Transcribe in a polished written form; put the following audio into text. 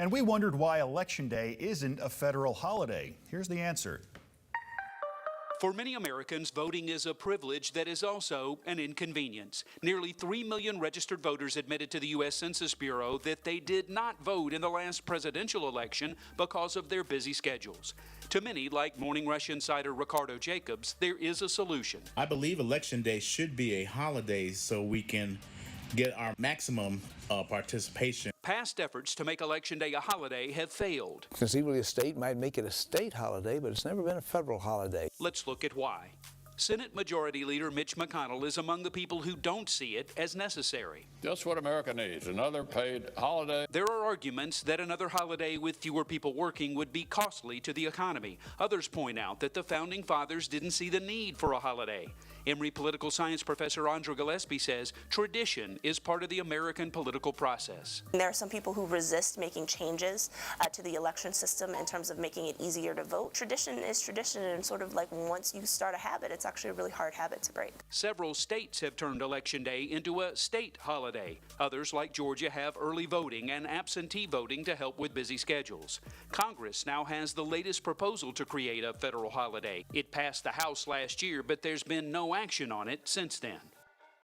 And we wondered why Election Day isn't a federal holiday. Here's the answer. For many Americans, voting is a privilege that is also an inconvenience. Nearly 3 million registered voters admitted to the U.S. Census Bureau that they did not vote in the last presidential election because of their busy schedules. To many, like Morning Rush insider Ricardo Jacobs, there is a solution. I believe Election Day should be a holiday so we can get our maximum participation. Past efforts to make Election Day a holiday have failed. Conceivably, a state might make it a state holiday, but it's never been a federal holiday. Let's look at why. Senate Majority Leader Mitch McConnell is among the people who don't see it as necessary. Just what America needs, another paid holiday. There are arguments that another holiday with fewer people working would be costly to the economy. Others point out that the Founding Fathers didn't see the need for a holiday. Emory political science professor Andra Gillespie says tradition is part of the American political process. There are some people who resist making changes to the election system in terms of making it easier to vote. Tradition is tradition, and sort of like once you start a habit, it's actually a really hard habit to break. Several states have turned Election Day into a state holiday. Others, like Georgia, have early voting and absentee voting to help with busy schedules. Congress now has the latest proposal to create a federal holiday. It passed the House last year, but there's been no action on it since then.